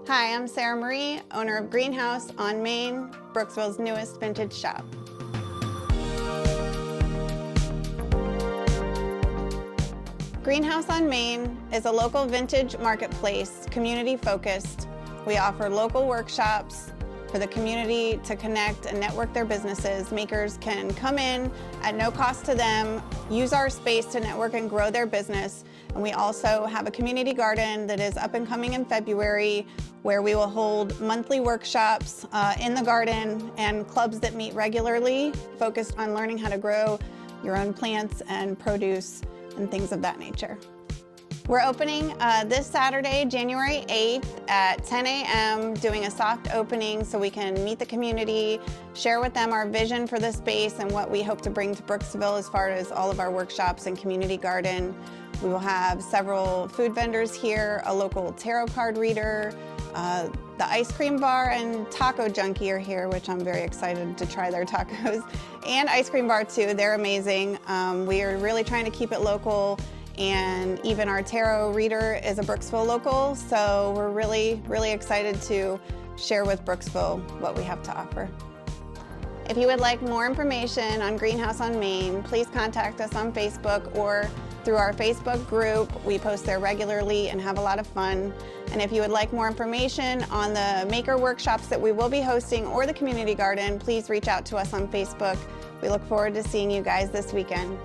Hi, I'm Sarah Marie, owner of Greenhouse on Main, Brooksville's newest vintage shop. Greenhouse on Main is a local vintage marketplace, community-focused. We offer local workshops for the community to connect and network their businesses. Makers can come in at no cost to them, use our space to network and grow their business. And we also have a community garden that is up and coming in February, where we will hold monthly workshops in the garden and clubs that meet regularly, focused on learning how to grow your own plants and produce and things of that nature. We're opening this Saturday, January 8th at 10 a.m., doing a soft opening so we can meet the community, share with them our vision for the space and what we hope to bring to Brooksville as far as all of our workshops and community garden. We will have several food vendors here, a local tarot card reader, the ice cream bar and taco junkie are here, which I'm very excited to try their tacos, and ice cream bar too. They're amazing. We are really trying to keep it local, and even our tarot reader is a Brooksville local, so we're really, really excited to share with Brooksville what we have to offer. If you would like more information on Greenhouse on Main, please contact us on Facebook or through our Facebook group. We post there regularly and have a lot of fun. And if you would like more information on the maker workshops that we will be hosting or the community garden, please reach out to us on Facebook. We look forward to seeing you guys this weekend.